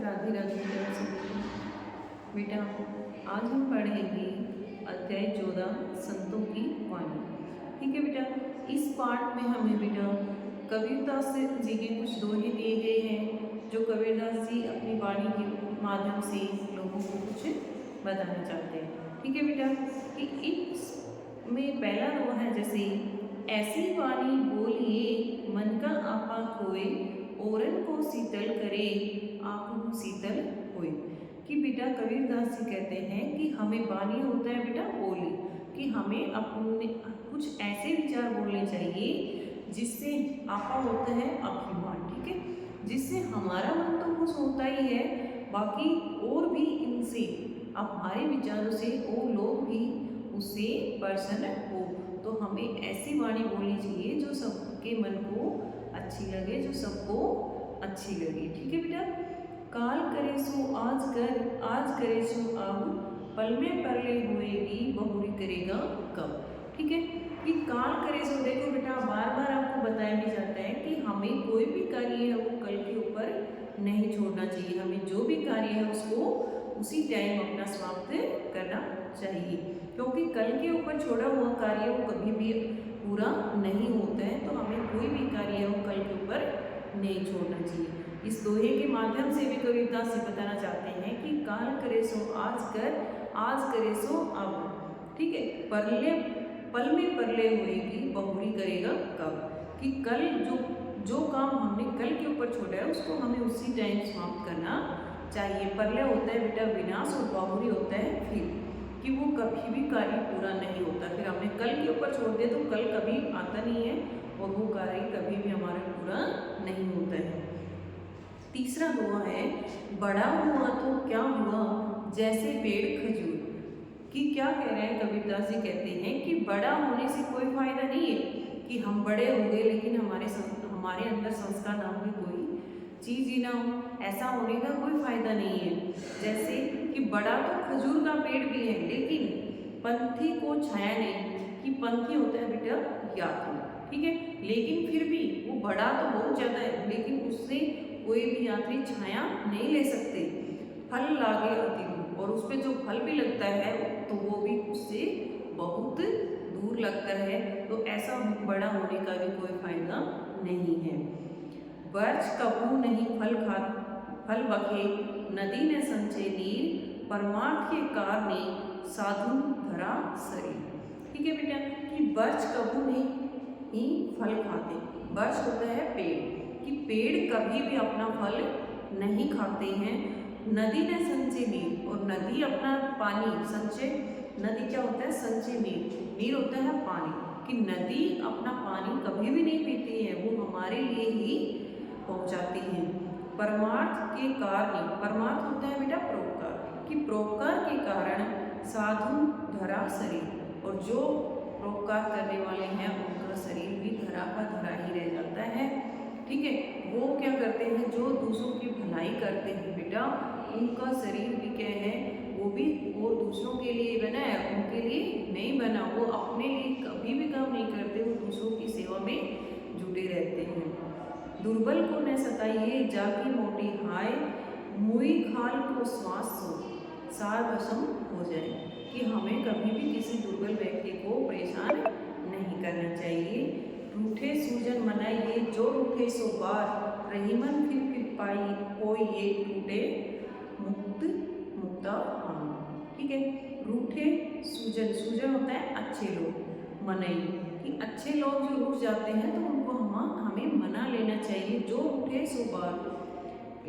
राधे राधे बेटा सभी को। बेटा आज हम पढ़ेंगे अध्याय 14 संतों की वाणी। ठीक है बेटा, इस पाठ में हमें बेटा कबीरदास जी के कुछ दोहे दिए गए हैं जो कबीरदास जी अपनी वाणी के माध्यम से लोगों को कुछ बताना चाहते हैं। ठीक है बेटा, कि इस में पहला दोहा है जैसे ऐसी वाणी बोलिए मन का आपा खोए औरन को शीतल करे आप शीतल होए। कि बेटा कबीरदास जी कहते हैं कि हमें वाणी होता है बेटा बोली, कि हमें अपने कुछ ऐसे विचार बोलने चाहिए जिससे आपा होता है अभिमान। ठीक है, जिससे हमारा मन तो खुश होता ही है, बाकी और भी इनसे हमारे विचारों से और लोग भी उससे प्रसन्न हो। तो हमें ऐसी वाणी बोलनी चाहिए जो सबके मन को अच्छी लगे, जो सबको अच्छी लगे। ठीक है बेटा, काल करे सो आज कर, आज करे सो अब, पल में परले होएगी बहुरी करेगा कब। ठीक है, कि काल करे सो, देखो बेटा बार बार आपको बताया भी जाता है कि हमें कोई भी कार्य है वो कल के ऊपर नहीं छोड़ना चाहिए। हमें जो भी कार्य है उसको उसी टाइम अपना समाप्त करना चाहिए, क्योंकि कल के ऊपर छोड़ा हुआ कार्य वो कभी भी पूरा नहीं होता है। तो हमें कोई भी कार्य है वो कल के ऊपर नहीं छोड़ना चाहिए। इस दोहे के माध्यम से भी कबीरदास जी बताना चाहते हैं कि काल करे सो आज कर, आज करे सो अब। ठीक है, परले पल में परले होएगी बहुरी करेगा कब। कि कल जो काम हमने कल के ऊपर छोड़ा है उसको हमें उसी टाइम समाप्त करना चाहिए। परले होता है बेटा विनाश और बहुरी होता है फिर, कि वो कभी भी कार्य पूरा नहीं होता। फिर हमने कल के ऊपर छोड़ दिया तो कल कभी आता नहीं है और वो कार्य कभी भी हमारा पूरा नहीं होता है। तीसरा दोहा है बड़ा हुआ तो क्या हुआ जैसे पेड़ खजूर। कि क्या कह रहे हैं कबीरदास जी, कहते हैं कि बड़ा होने से कोई फायदा नहीं है कि हम बड़े हो गए लेकिन हमारे अंदर संस्कार नाम की कोई चीज़ ही ना हो, ऐसा होने का कोई फायदा नहीं है। जैसे कि बड़ा तो खजूर का पेड़ भी है लेकिन पंथी को छाया नहीं, कि पंथी होता है बेटा यात्री। ठीक है, लेकिन फिर भी वो बड़ा तो बहुत ज़्यादा है लेकिन उससे कोई भी यात्री छाया नहीं ले सकते। फल लागे अति दूर, और उस पर जो फल भी लगता है तो वो भी उससे बहुत दूर लगता है। तो ऐसा बड़ा होने का भी कोई फायदा नहीं है। वर्ष कबू नहीं फल बखे, नदी ने संचे नीर, परमार्थ के कारणे साधु धरा शरीर। ठीक है बेटा, कि वर्ष कबू नहीं फल खाते। वर्ष होता है पेड़, कि पेड़ कभी भी अपना फल नहीं खाते हैं। नदी ने संचय नीर, और नदी अपना पानी संचय, नदी क्या होता है संचय नीर होता है पानी, कि नदी अपना पानी कभी भी नहीं पीती है, वो हमारे लिए ही पहुंचाती है। परमार्थ के कारण, परमार्थ होता है बेटा परोपकार, कि परोपकार के कारण साधु धरा शरीर, और जो परोपकार करने वाले हैं उनका शरीर भी धरा का धरा ही रह जाता है। ठीक है, वो क्या करते हैं जो दूसरों की भलाई करते हैं बेटा, उनका शरीर भी क्या है वो भी और दूसरों के लिए बना है, उनके लिए नहीं बना। वो अपने लिए कभी भी काम नहीं करते, वो दूसरों की सेवा में जुटे रहते हैं। दुर्बल को न सताइए जाकी मोटी हाय, मुई खाल को श्वास सो सार भसम हो जाए। कि हमें कभी भी किसी दुर्बल व्यक्ति को परेशान नहीं करना चाहिए। रूठे सूजन मनाइए जो रूठे सो बार, रहीमन फिर पाई कोई ये टूटे मुक्ता हम। ठीक है, रूठे सूजन, सूजन होता है अच्छे लोग, मनाइए कि अच्छे लोग जो रूठ जाते हैं तो उनको हमें मना लेना चाहिए। जो रूठे सो बार,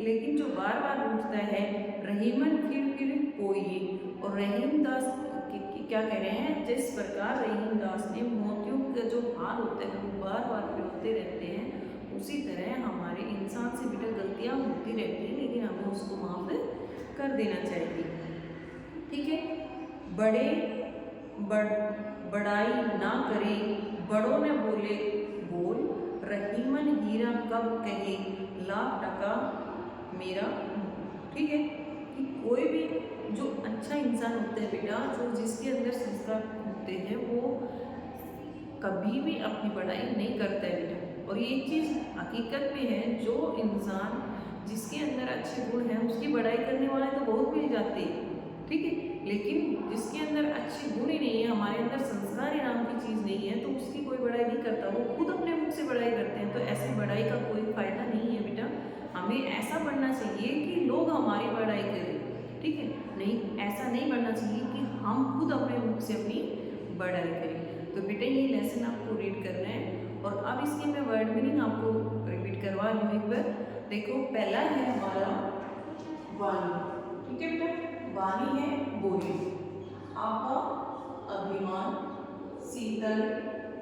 लेकिन जो बार बार रूठता है रहीमन फिर कोई। और रहीम दास क्या कह रहे हैं, जिस प्रकार रहीम दास ने मोतियों का जो हार होता है वो बार बार पिरोते रहते हैं, उसी तरह हमारे इंसान से बेटा गलतियाँ होती रहती हैं लेकिन हमें उसको माफ़ कर देना चाहिए। ठीक है, बड़ाई ना करे, बड़ों ने बोले बोल, रहीमन हीरा कब कहे लाख टका मेरा। ठीक है, कि कोई भी जो अच्छा इंसान होता है बेटा, जो जिसके अंदर संस्कार होते हैं वो कभी भी अपनी बड़ाई नहीं करता है बेटा। और ये चीज़ हकीकत में है, जो इंसान जिसके अंदर अच्छे गुण हैं उसकी बड़ाई करने वाले तो बहुत मिल जाते हैं, ठीक है, लेकिन जिसके अंदर अच्छे गुण ही नहीं है, हमारे अंदर संस्कार ही नाम की चीज़ नहीं है, तो उसकी कोई बड़ाई नहीं करता, वो खुद अपने मुख से बड़ाई करते हैं। तो ऐसी बड़ाई का कोई फायदा नहीं है बेटा। हमें ऐसा बढ़ना चाहिए कि लोग हमारी बड़ाई करें, ठीक है, नहीं ऐसा नहीं बढ़ना चाहिए कि हम खुद अपने मुख से अपनी बड़ाई करें। तो बेटा ये लेसन आपको रीड करना है, और अब इसकी मैं वर्ड मीनिंग आपको रिपीट करवा रही हूँ एक बार। देखो पहला है हमारा वाणी, ठीक है बेटा, वाणी है बोली, आपा अभिमान, शीतल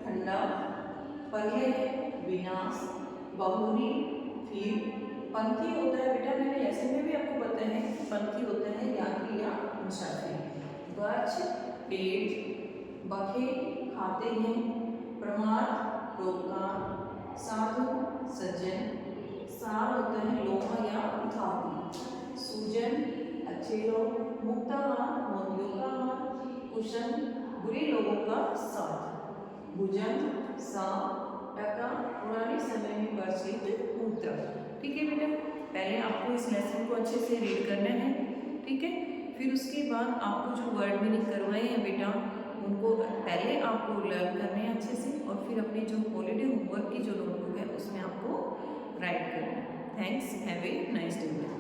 ठंडा, पर्याय है विनाश, बहुरी फिर, पंथी होता है बेटा, मैंने लेसन में भी आपको बताया है कि पंथी होता है यात्री या मुसाफिर, गच्छ पेड़, बखे खाते हैं, प्रमाद रोजगार, साधु सज्जन, सार होता है लोहा या धातु, सूजन अच्छे लोग, मुक्ताहार मोतियों का हार, कुशन बुरे लोगों का साथ, भुजंग सांप, टका पुराने समय में प्रचलित मुद्रा। ठीक है बेटा, पहले आपको इस लेसन को अच्छे से रीड करना है, ठीक है, फिर उसके बाद आपको जो वर्ड मीनिंग करवाए हैं बेटा उनको पहले आपको लर्न करने हैं अच्छे से, और फिर अपनी जो हॉलीडे होमवर्क की जो नोटबुक है उसमें आपको राइट करना है। Thanks, have a nice day.